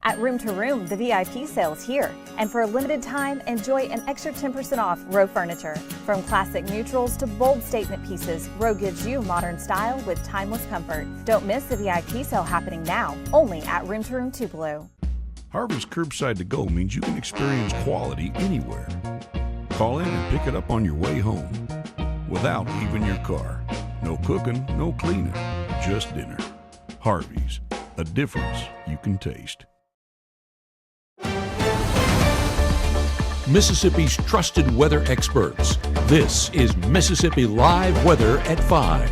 At Room to Room, the VIP sale is here. And for a limited time, enjoy an extra 10% off Row furniture. From classic neutrals to bold statement pieces, Row gives you modern style with timeless comfort. Don't miss the VIP sale happening now, only at Room to Room Tupelo. Harvest Curbside to Go means you can experience quality anywhere. Call in and pick it up on your way home without leaving your car. No cooking, no cleaning, just dinner. Harvey's, a difference you can taste. Mississippi's trusted weather experts. This is Mississippi Live Weather at 5.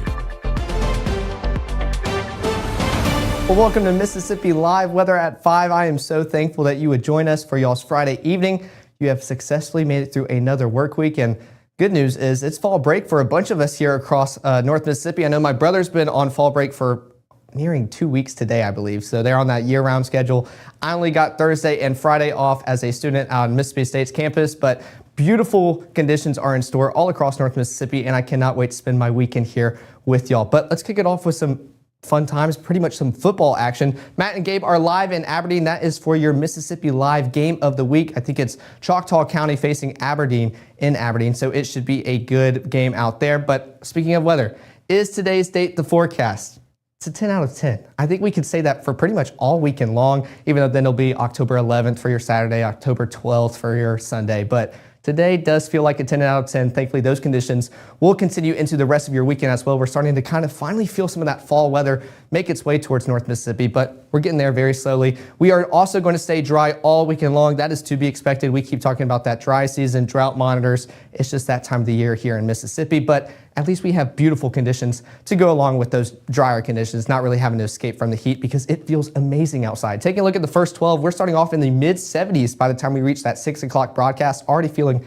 Well, welcome to Mississippi Live Weather at 5. I am so thankful that you would join us for y'all's Friday evening. You have successfully made it through another work week, and good news is it's fall break for a bunch of us here across North Mississippi. I know my brother's been on fall break for nearing 2 weeks today, I believe. So they're on that year-round schedule. I only got Thursday and Friday off as a student out on Mississippi State's campus, but beautiful conditions are in store all across North Mississippi, and I cannot wait to spend my weekend here with y'all. But let's kick it off with some fun times, pretty much some football action. Matt and Gabe are live in Aberdeen. That is for your Mississippi Live game of the week. I think it's Choctaw County facing Aberdeen in Aberdeen, so it should be a good game out there. But speaking of weather, is today's date the forecast? It's a 10 out of 10. I think we could say that for pretty much all weekend long, even though then it'll be October 11th for your Saturday, October 12th for your Sunday. But today does feel like a 10 out of 10. Thankfully, those conditions will continue into the rest of your weekend as well. We're starting to kind of finally feel some of that fall weather make its way towards North Mississippi, but we're getting there very slowly. We are also going to stay dry all weekend long. That is to be expected. We keep talking about that dry season, drought monitors. It's just that time of the year here in Mississippi, but at least we have beautiful conditions to go along with those drier conditions, not really having to escape from the heat because it feels amazing outside. Taking a look at the first 12, we're starting off in the mid 70s by the time we reach that 6 o'clock broadcast, already feeling,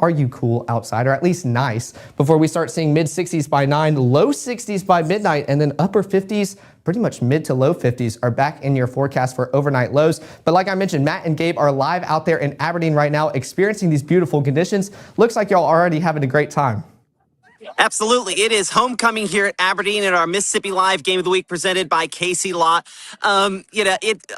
are you cool outside, or at least nice, before we start seeing mid 60s by 9, low 60s by midnight, and then upper 50s, pretty much mid to low 50s are back in your forecast for overnight lows. But like I mentioned, Matt and Gabe are live out there in Aberdeen right now, experiencing these beautiful conditions. Looks like y'all are already having a great time. Absolutely. It is homecoming here at Aberdeen in our Mississippi Live Game of the Week presented by Casey Lott. A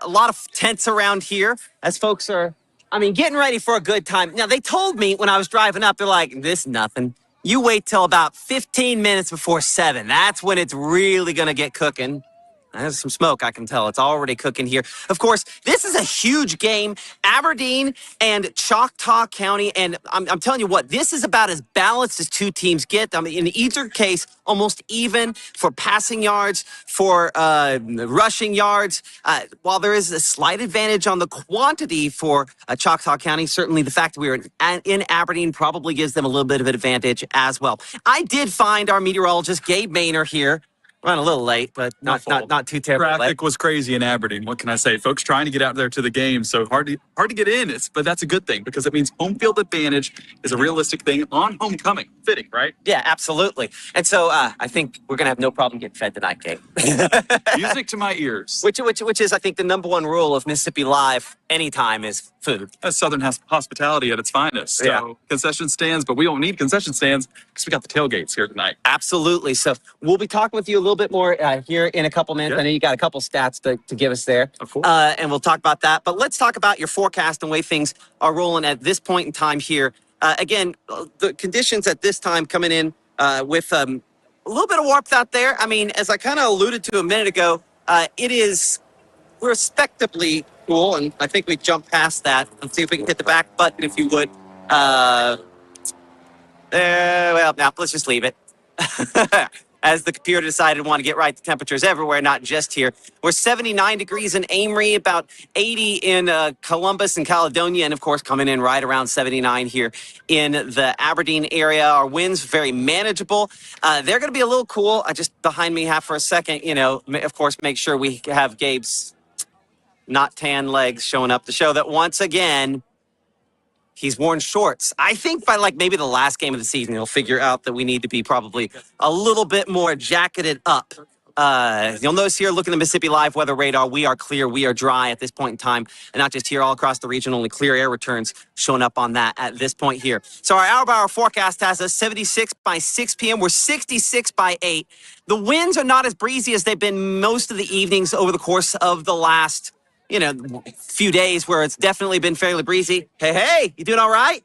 lot of tents around here as folks are, getting ready for a good time. Now, they told me when I was driving up, they're like, this nothing. You wait till about 15 minutes before 7. That's when it's really going to get cooking. There's some smoke, I can tell. It's already cooking here. Of course, this is a huge game. Aberdeen and Choctaw County. And I'm telling you what, this is about as balanced as two teams get. In either case, almost even for passing yards, for rushing yards. While there is a slight advantage on the quantity for Choctaw County, certainly the fact that we are in Aberdeen probably gives them a little bit of an advantage as well. I did find our meteorologist, Gabe Maynor, here. Run a little late, but not too terrible. Traffic was crazy in Aberdeen. What can I say? Folks trying to get out there to the game, so hard to get in. But that's a good thing because it means home field advantage is a realistic thing on homecoming. Fitting, right? Yeah, absolutely. And so I think we're gonna have no problem getting fed tonight, Gabe. Music to my ears. Which is, I think, the number one rule of Mississippi Live anytime is food. That's Southern hospitality at its finest. So Yeah. concession stands, but we don't need concession stands because we got the tailgates here tonight. Absolutely. So we'll be talking with you a little bit more here in a couple minutes. Yeah. I know you got a couple stats to give us there. Of course. And we'll talk about that. But let's talk about your forecast and way things are rolling at this point in time here. Again, the conditions at this time coming in with a little bit of warmth out there. As I kind of alluded to a minute ago, it is respectably cool, and I think we jumped past that. Let's see if we can hit the back button, if you would. Now let's just leave it. As the computer decided to want to get right the temperatures everywhere, not just here. We're 79 degrees in Amory, about 80 in Columbus and Caledonia, and of course coming in right around 79 here in the Aberdeen area. Our winds very manageable. They're going to be a little cool. Just behind me for a second, of course, make sure we have Gabe's not tan legs showing up to show that once again, he's worn shorts. I think by maybe the last game of the season, he'll figure out that we need to be probably a little bit more jacketed up. You'll notice here, looking at the Mississippi Live weather radar, we are clear, we are dry at this point in time. And not just here, all across the region, only clear air returns showing up on that at this point here. So our hour-by-hour forecast has us 76 by 6 p.m. We're 66 by 8. The winds are not as breezy as they've been most of the evenings over the course of the last few days where it's definitely been fairly breezy. Hey, you doing all right?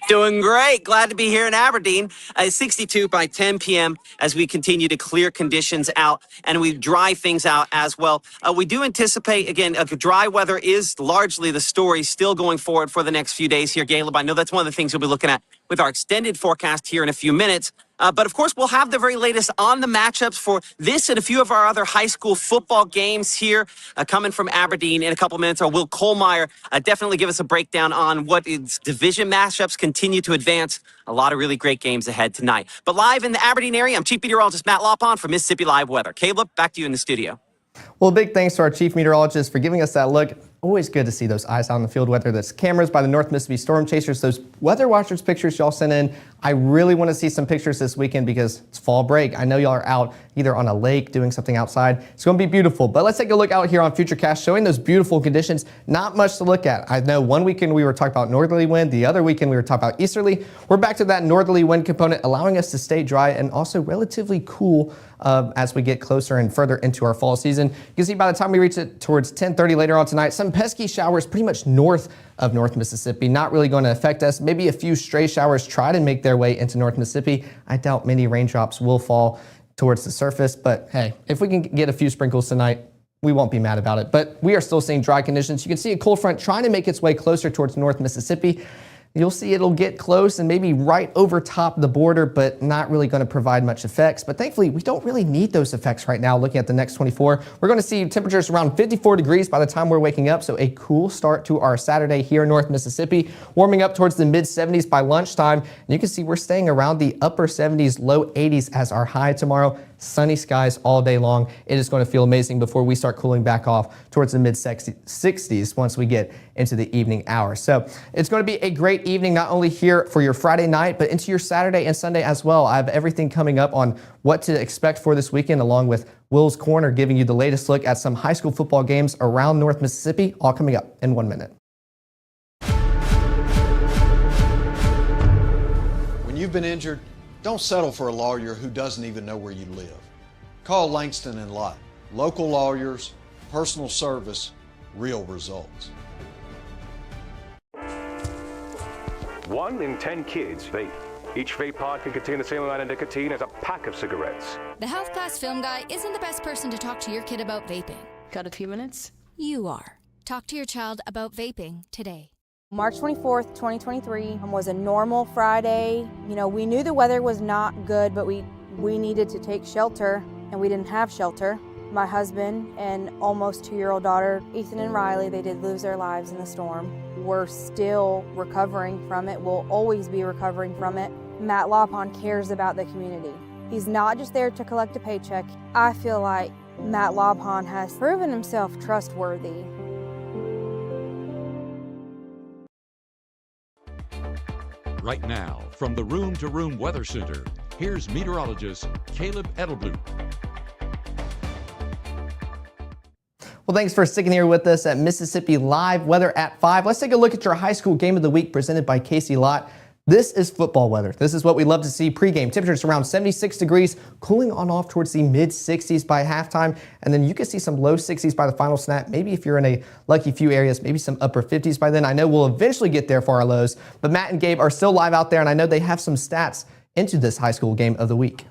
Doing great. Glad to be here in Aberdeen. 62 by 10 p.m. as we continue to clear conditions out and we dry things out as well. We do anticipate, again, dry weather is largely the story still going forward for the next few days here, Caleb. I know that's one of the things we'll be looking at with our extended forecast here in a few minutes. But of course, we'll have the very latest on the matchups for this and a few of our other high school football games here coming from Aberdeen in a couple minutes. Or Will Kohlmeyer definitely give us a breakdown on what its division matchups continue to advance. A lot of really great games ahead tonight. But live in the Aberdeen area, I'm Chief Meteorologist Matt Lopon from Mississippi Live Weather. Caleb, back to you in the studio. Well, big thanks to our Chief Meteorologist for giving us that look. Always good to see those eyes out on the field, whether that's cameras by the North Mississippi Storm Chasers, those Weather Watchers pictures y'all sent in. I really want to see some pictures this weekend because it's fall break. I know y'all are out either on a lake doing something outside. It's going to be beautiful. But let's take a look out here on Futurecast showing those beautiful conditions. Not much to look at. I know one weekend we were talking about northerly wind. The other weekend we were talking about easterly. We're back to that northerly wind component, allowing us to stay dry and also relatively cool as we get closer and further into our fall season. You can see by the time we reach it towards 10:30 later on tonight, some pesky showers pretty much north of North Mississippi, not really going to affect us. Maybe a few stray showers try to make their way into North Mississippi. I doubt many raindrops will fall towards the surface, but hey, if we can get a few sprinkles tonight, we won't be mad about it. But we are still seeing dry conditions. You can see a cold front trying to make its way closer towards North Mississippi. You'll see it'll get close and maybe right over top the border, but not really going to provide much effects. But thankfully, we don't really need those effects right now. Looking at the next 24, we're going to see temperatures around 54 degrees by the time we're waking up. So a cool start to our Saturday here in North Mississippi, warming up towards the mid 70s by lunchtime. And you can see we're staying around the upper 70s, low 80s as our high tomorrow. Sunny skies all day long. It is going to feel amazing before we start cooling back off towards the mid 60s once we get into the evening hours. So it's going to be a great evening, not only here for your Friday night, but into your Saturday and Sunday as well. I have everything coming up on what to expect for this weekend, along with Will's Corner giving you the latest look at some high school football games around North Mississippi, all coming up in 1 minute. When you've been injured, don't settle for a lawyer who doesn't even know where you live. Call Langston and Lott. Local lawyers, personal service, real results. 1 in 10 kids vape. Each vape pod can contain the same amount of nicotine as a pack of cigarettes. The Health Class Film Guy isn't the best person to talk to your kid about vaping. Got a few minutes? You are. Talk to your child about vaping today. March 24th, 2023 was a normal Friday. We knew the weather was not good, but we needed to take shelter, and we didn't have shelter. My husband and almost 2-year-old daughter, Ethan and Riley, they did lose their lives in the storm. We're still recovering from it. We'll always be recovering from it. Matt Lopon cares about the community. He's not just there to collect a paycheck. I feel like Matt Lopon has proven himself trustworthy. Right now, from the Room to Room Weather Center, here's meteorologist Caleb Edelblut. Well, thanks for sticking here with us at Mississippi Live Weather at 5. Let's take a look at your high school game of the week presented by Casey Lott. This is football weather. This is what we love to see pregame. Temperatures around 76 degrees, cooling on off towards the mid 60s by halftime. And then you can see some low 60s by the final snap. Maybe if you're in a lucky few areas, maybe some upper 50s by then. I know we'll eventually get there for our lows, but Matt and Gabe are still live out there, and I know they have some stats into this high school game of the week.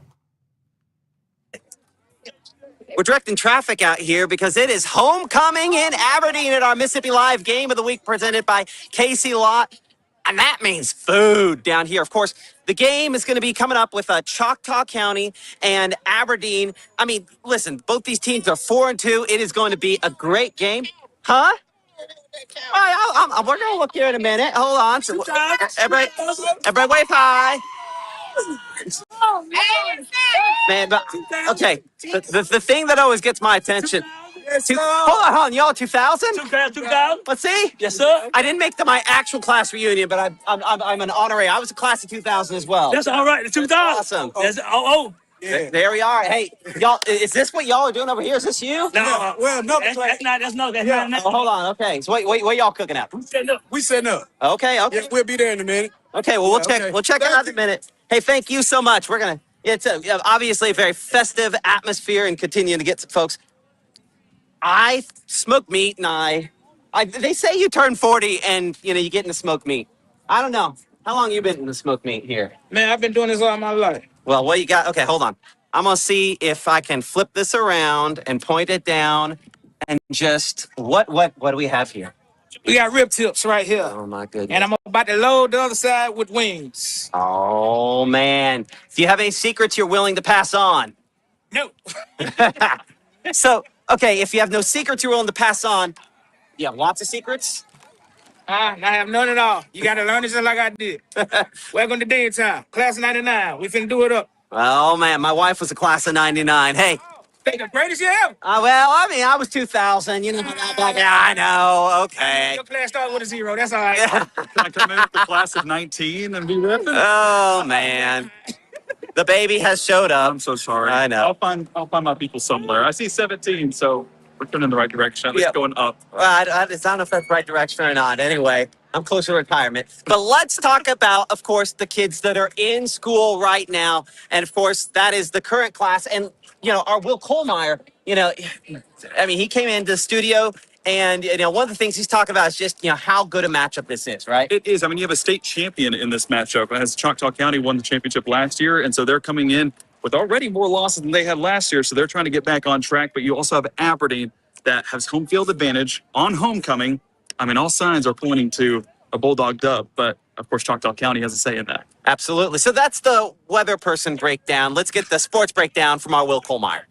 We're directing traffic out here because it is homecoming in Aberdeen at our Mississippi Live Game of the Week presented by Casey Lott. And that means food down here. Of course, the game is going to be coming up with Choctaw County and Aberdeen. I mean, listen, both these teams are 4-2. It is going to be a great game. Huh? All right, we're going to look here in a minute. Hold on. So, everybody wave hi. Man, but, okay. The thing that always gets my attention. Hold on, y'all 2000? 2000? Let's see. Yes, sir. I didn't make my actual class reunion, but I'm an honorary. I was a class of 2000 as well. That's all right. The 2000. Awesome. Yeah. There we are. Hey, y'all, is this what y'all are doing over here? Is this you? No, well, no. That's not. Oh, hold on. Okay. So what y'all cooking up? We setting up. Okay. Yeah, we'll be there in a minute. Okay. Well, we'll check it out in a minute. Hey, thank you so much. We're gonna. It's obviously a very festive atmosphere and continuing to get some folks. I smoke meat, and they say you turn 40 and you get into smoked meat. I don't know. How long you been in the smoked meat here? Man, I've been doing this all my life. Well, what you got? Okay, hold on. I'm gonna see if I can flip this around and point it down, and just what do we have here? We got rib tips right here. Oh my goodness! And I'm about to load the other side with wings. Oh man! Do you have any secrets you're willing to pass on? No. So, okay, if you have no secrets you're willing to pass on, you have lots of secrets? I have none at all. You got to learn this just like I did. Welcome to daytime. Class of 99. We finna do it up. Oh, man, my wife was a class of 99. Hey. They the greatest you ever. Well, I mean, I was 2000. You know how that. Yeah, I know. Okay. Your class started with a 0. That's all right. Can I come in with the class of 19 and be ripping? Oh, man. The baby has showed up. I'm so sorry. I know. I'll find my people somewhere. I see 17, so we're going in the right direction. At least going up. Well, I don't know if that's the right direction or not. Anyway, I'm close to retirement. But let's talk about, of course, the kids that are in school right now. And, of course, that is the current class. And, our Will Kohlmeyer, I mean, he came into the studio. And, one of the things he's talking about is just, how good a matchup this is, right? It is. I mean, you have a state champion in this matchup. As Choctaw County won the championship last year, and so they're coming in with already more losses than they had last year, so they're trying to get back on track. But you also have Aberdeen that has home field advantage on homecoming. I mean, all signs are pointing to a Bulldog dub, but, of course, Choctaw County has a say in that. Absolutely. So that's the weather person breakdown. Let's get the sports breakdown from our Will Kohlmeyer.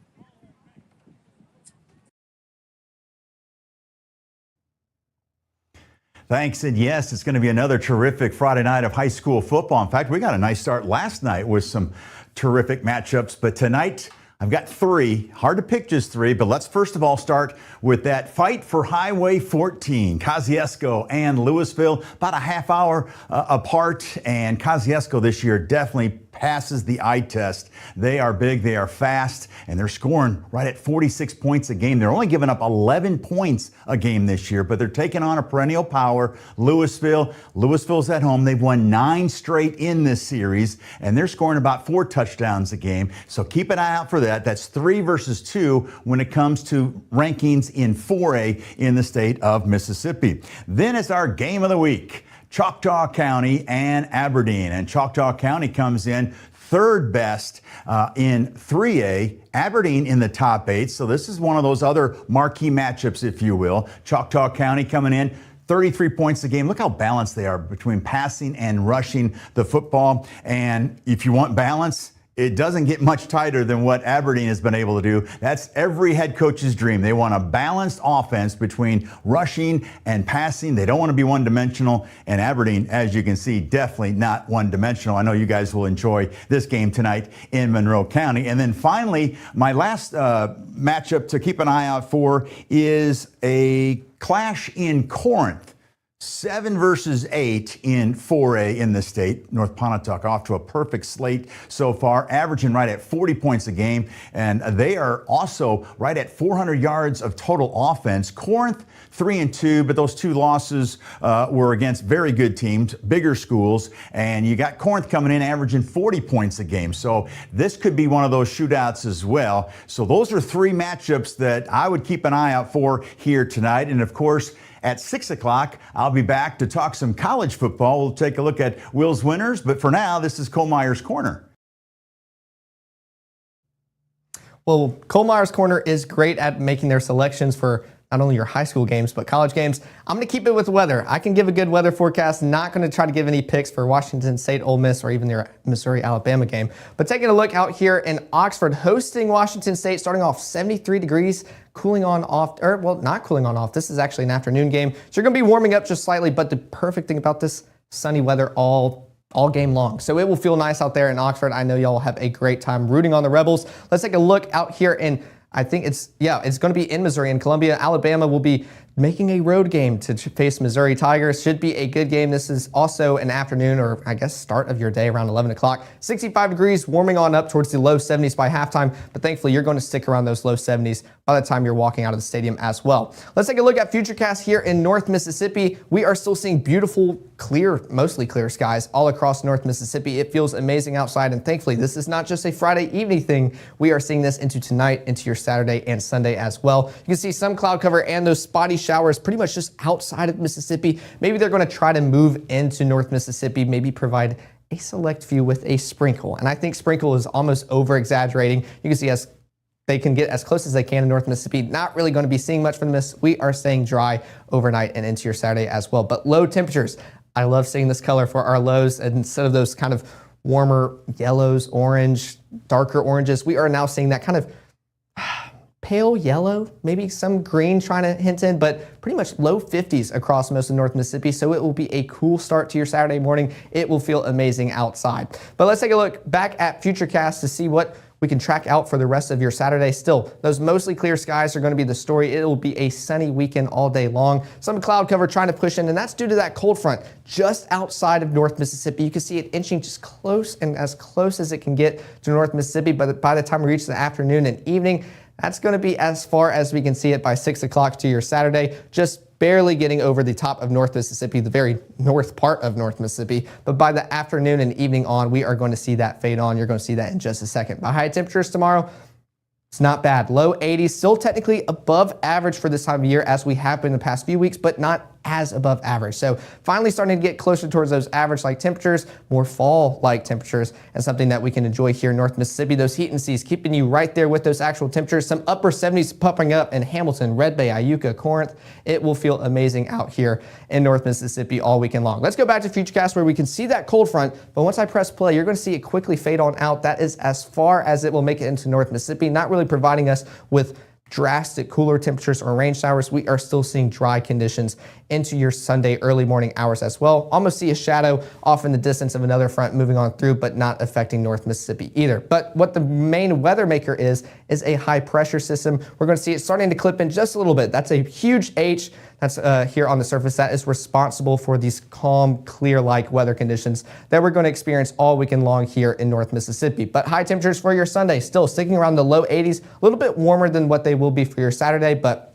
Thanks, and yes, it's going to be another terrific Friday night of high school football. In fact, we got a nice start last night with some terrific matchups, but tonight I've got 3. Hard to pick just 3, but let's first of all start with that fight for Highway 14. Kosciuszko and Louisville, about a half hour apart, and Kosciuszko this year definitely passes the eye test. They are big, they are fast, and they're scoring right at 46 points a game. They're only giving up 11 points a game this year, but they're taking on a perennial power, Louisville. Louisville's at home. They've won 9 straight in this series, and they're scoring about 4 touchdowns a game. So keep an eye out for that. That's 3 versus 2 when it comes to rankings in 4A in the state of Mississippi. Then it's our game of the week. Choctaw County and Aberdeen. And Choctaw County comes in 3rd best in 3A. Aberdeen in the top 8. So this is one of those other marquee matchups, if you will. Choctaw County coming in 33 points a game. Look how balanced they are between passing and rushing the football. And if you want balance, it doesn't get much tighter than what Aberdeen has been able to do. That's every head coach's dream. They want a balanced offense between rushing and passing. They don't want to be one-dimensional. And Aberdeen, as you can see, definitely not one-dimensional. I know you guys will enjoy this game tonight in Monroe County. And then finally, my last matchup to keep an eye out for is a clash in Corinth. 7 versus 8 in 4A in the state. North Pontotoc off to a perfect slate so far, averaging right at 40 points a game. And they are also right at 400 yards of total offense. Corinth 3-2, but those 2 losses were against very good teams, bigger schools. And you got Corinth coming in averaging 40 points a game. So this could be one of those shootouts as well. So those are 3 matchups that I would keep an eye out for here tonight. And of course, at 6 o'clock, I'll be back to talk some college football. We'll take a look at Will's winners. But for now, this is Kohlmeyer's Corner. Well, Kohlmeyer's Corner is great at making their selections for not only your high school games, but college games. I'm going to keep it with weather. I can give a good weather forecast, not going to try to give any picks for Washington State, Ole Miss, or even their Missouri-Alabama game. But taking a look out here in Oxford, hosting Washington State, starting off 73 degrees, cooling on off, or well, not cooling on off. This is actually an afternoon game. So you're going to be warming up just slightly, but the perfect thing about this, sunny weather all game long. So it will feel nice out there in Oxford. I know y'all will have a great time rooting on the Rebels. Let's take a look out here in, I think it's going to be in Missouri and Columbia. Alabama will be making a road game to face Missouri Tigers. Should be a good game. This is also an afternoon, or I guess start of your day around 11 o'clock. 65 degrees, warming on up towards the low 70s by halftime, but thankfully you're going to stick around those low 70s by the time you're walking out of the stadium as well. Let's take a look at Futurecast here in North Mississippi. We are still seeing beautiful clear, mostly clear skies all across North Mississippi. It feels amazing outside, and thankfully this is not just a Friday evening thing. We are seeing this into tonight, into your Saturday and Sunday as well. You can see some cloud cover and those spotty showers pretty much just outside of Mississippi. Maybe they're going to try to move into North Mississippi, maybe provide a select few with a sprinkle. And I think sprinkle is almost over exaggerating. You can see as they can get as close as they can in North Mississippi. Not really going to be seeing much from this. We are staying dry overnight and into your Saturday as well. But low temperatures, I love seeing this color for our lows. And instead of those kind of warmer yellows, orange, darker oranges, we are now seeing that kind of pale yellow, maybe some green trying to hint in, but pretty much low 50s across most of North Mississippi. So it will be a cool start to your Saturday morning. It will feel amazing outside. But let's take a look back at Futurecast to see what we can track out for the rest of your Saturday. Still, those mostly clear skies are going to be the story. It will be a sunny weekend all day long. Some cloud cover trying to push in, and that's due to that cold front just outside of North Mississippi. You can see it inching just close and as close as it can get to North Mississippi. But by the time we reach the afternoon and evening, that's going to be as far as we can see it by 6 o'clock to your Saturday. Just barely getting over the top of North Mississippi, the very north part of North Mississippi. But by the afternoon and evening on, we are going to see that fade on. You're going to see that in just a second. By high temperatures tomorrow, it's not bad. Low 80s, still technically above average for this time of year as we have been in the past few weeks, but not as above average. So finally starting to get closer towards those average-like temperatures, more fall-like temperatures, and something that we can enjoy here in North Mississippi. Those heat and seas keeping you right there with those actual temperatures. Some upper 70s popping up in Hamilton, Red Bay, Iuka, Corinth. It will feel amazing out here in North Mississippi all weekend long. Let's go back to Futurecast where we can see that cold front, but once I press play, you're going to see it quickly fade on out. That is as far as it will make it into North Mississippi, not really providing us with drastic cooler temperatures or rain showers. We are still seeing dry conditions into your Sunday early morning hours as well. Almost see a shadow off in the distance of another front moving on through, but not affecting North Mississippi either. But what the main weather maker is a high pressure system. We're going to see it starting to clip in just a little bit. That's a huge H. That's here on the surface. That is responsible for these calm, clear-like weather conditions that we're going to experience all weekend long here in North Mississippi. But high temperatures for your Sunday, still sticking around the low 80s, a little bit warmer than what they will be for your Saturday, but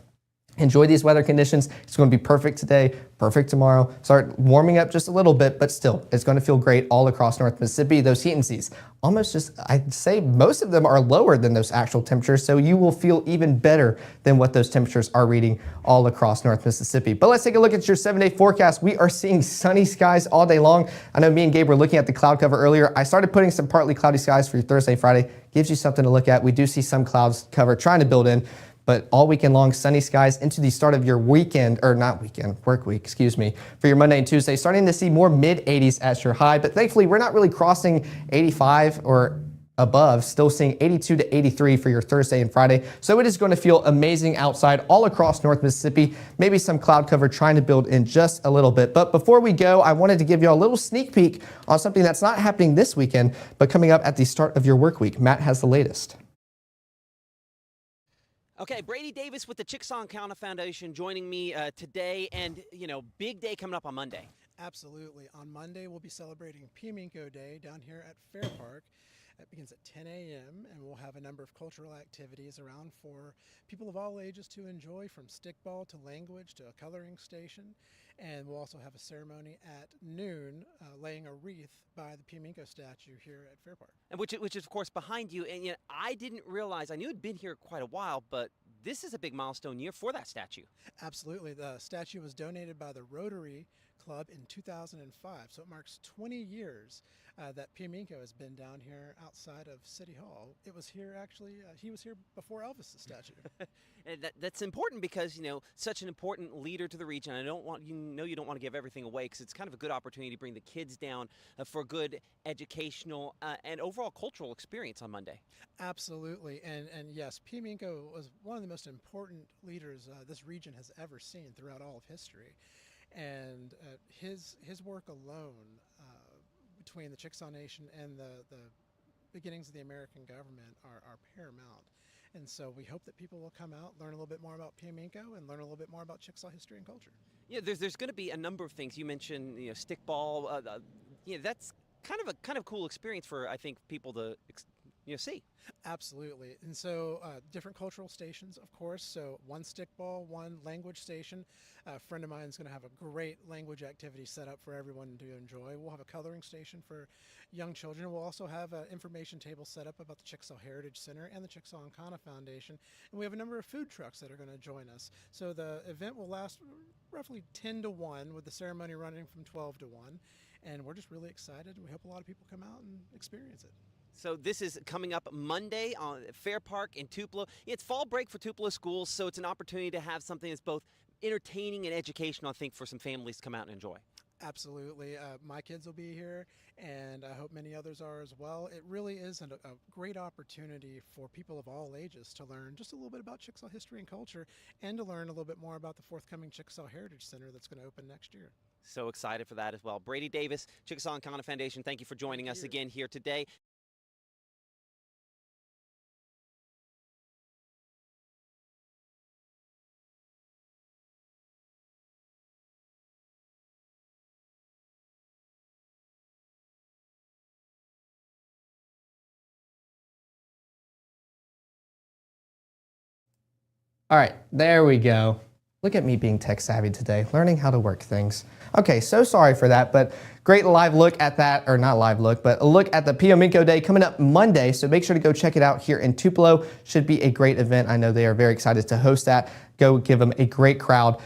enjoy these weather conditions. It's going to be perfect today, perfect tomorrow. Start warming up just a little bit, but still, it's going to feel great all across North Mississippi. Those heat and seas, almost just, I'd say most of them are lower than those actual temperatures, so you will feel even better than what those temperatures are reading all across North Mississippi. But let's take a look at your 7-day forecast. We are seeing sunny skies all day long. I know me and Gabe were looking at the cloud cover earlier. I started putting some partly cloudy skies for your Thursday, Friday. Gives you something to look at. We do see some clouds cover trying to build in, but all weekend long, sunny skies into the start of your weekend, or not weekend, work week, excuse me, for your Monday and Tuesday, starting to see more mid 80s as your high, but thankfully we're not really crossing 85 or above, still seeing 82 to 83 for your Thursday and Friday. So it is going to feel amazing outside all across North Mississippi. Maybe some cloud cover trying to build in just a little bit. But before we go, I wanted to give you a little sneak peek on something that's not happening this weekend, but coming up at the start of your work week. Matt has the latest. Okay, Brady Davis with the Chickasaw County Foundation joining me today, and, you know, big day coming up on Monday. Absolutely. On Monday, we'll be celebrating Pimento Day down here at Fair Park. It begins at 10 a.m., and we'll have a number of cultural activities around for people of all ages to enjoy, from stickball to language to a coloring station. And we'll also have a ceremony at noon, laying a wreath by the Pimento statue here at Fair Park. And which is, of course, behind you. And, you know, I didn't realize, I knew it'd been here quite a while, but this is a big milestone year for that statue. Absolutely. The statue was donated by the Rotary Club in 2005, so it marks 20 years that Pimento has been down here outside of City Hall. It was here, actually, he was here before Elvis' statue. And that's important because, you know, such an important leader to the region. I don't want, you don't want to give everything away, because it's kind of a good opportunity to bring the kids down for a good educational and overall cultural experience on Monday. Absolutely. And yes, Pimento was one of the most important leaders this region has ever seen throughout all of history. And his work alone between the Chickasaw Nation and the beginnings of the American government are paramount. And so we hope that people will come out, learn a little bit more about Pimento, and learn a little bit more about Chickasaw history and culture. Yeah, there's going to be a number of things. You mentioned, you know, stickball. That's kind of a cool experience for, I think, people to see. Absolutely. And so different cultural stations, of course. So one stickball, one language station. A friend of mine is going to have a great language activity set up for everyone to enjoy. We'll have a coloring station for young children. We'll also have an information table set up about the Chickasaw Heritage Center and the Chickasaw and Kana Foundation. And we have a number of food trucks that are going to join us. So the event will last roughly 10 to 1 with the ceremony running from 12 to 1. And we're just really excited. We hope a lot of people come out and experience it. So this is coming up Monday on Fair Park in Tupelo. It's fall break for Tupelo schools, so it's an opportunity to have something that's both entertaining and educational, I think, for some families to come out and enjoy. Absolutely. My kids will be here, and I hope many others are as well. It really is a great opportunity for people of all ages to learn just a little bit about Chickasaw history and culture, and to learn a little bit more about the forthcoming Chickasaw Heritage Center that's going to open next year. So excited for that as well. Brady Davis, Chickasaw and Kana Foundation, thank you for joining us again here today. All right, there we go. Look at me being tech savvy today, learning how to work things. Okay, so sorry for that, but great live look at that, or not live look, but a look at the Pio Minko Day coming up Monday, so make sure to go check it out here in Tupelo. Should be a great event. I know they are very excited to host that. Go give them a great crowd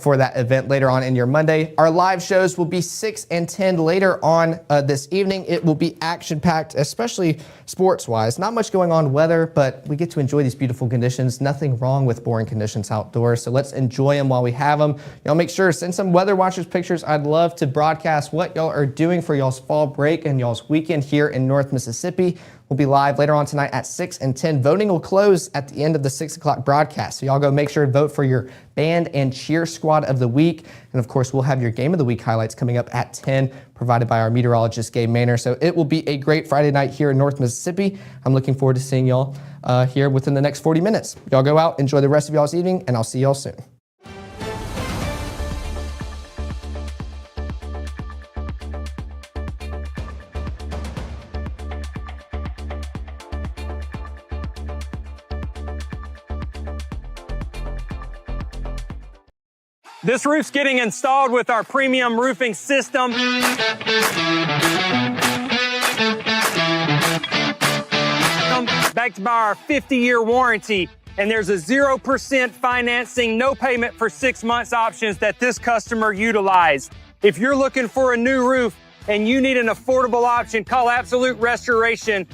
for that event later on in your Monday. Our live shows will be 6 and 10 later on this evening. It will be action-packed, especially sports-wise. Not much going on weather, but we get to enjoy these beautiful conditions. Nothing wrong with boring conditions outdoors, so let's enjoy them while we have them. Y'all make sure to send some Weather Watchers pictures. I'd love to broadcast what y'all are doing for y'all's fall break and y'all's weekend here in North Mississippi. We'll be live later on tonight at 6 and 10. Voting will close at the end of the 6 o'clock broadcast. So y'all go make sure to vote for your band and cheer squad of the week. And of course, we'll have your game of the week highlights coming up at 10, provided by our meteorologist, Gabe Maynor. So it will be a great Friday night here in North Mississippi. I'm looking forward to seeing y'all here within the next 40 minutes. Y'all go out, enjoy the rest of y'all's evening, and I'll see y'all soon. This roof's getting installed with our premium roofing system. Backed by our 50-year warranty. And there's a 0% financing, no payment for 6 months options that this customer utilized. If you're looking for a new roof and you need an affordable option, call Absolute Restoration.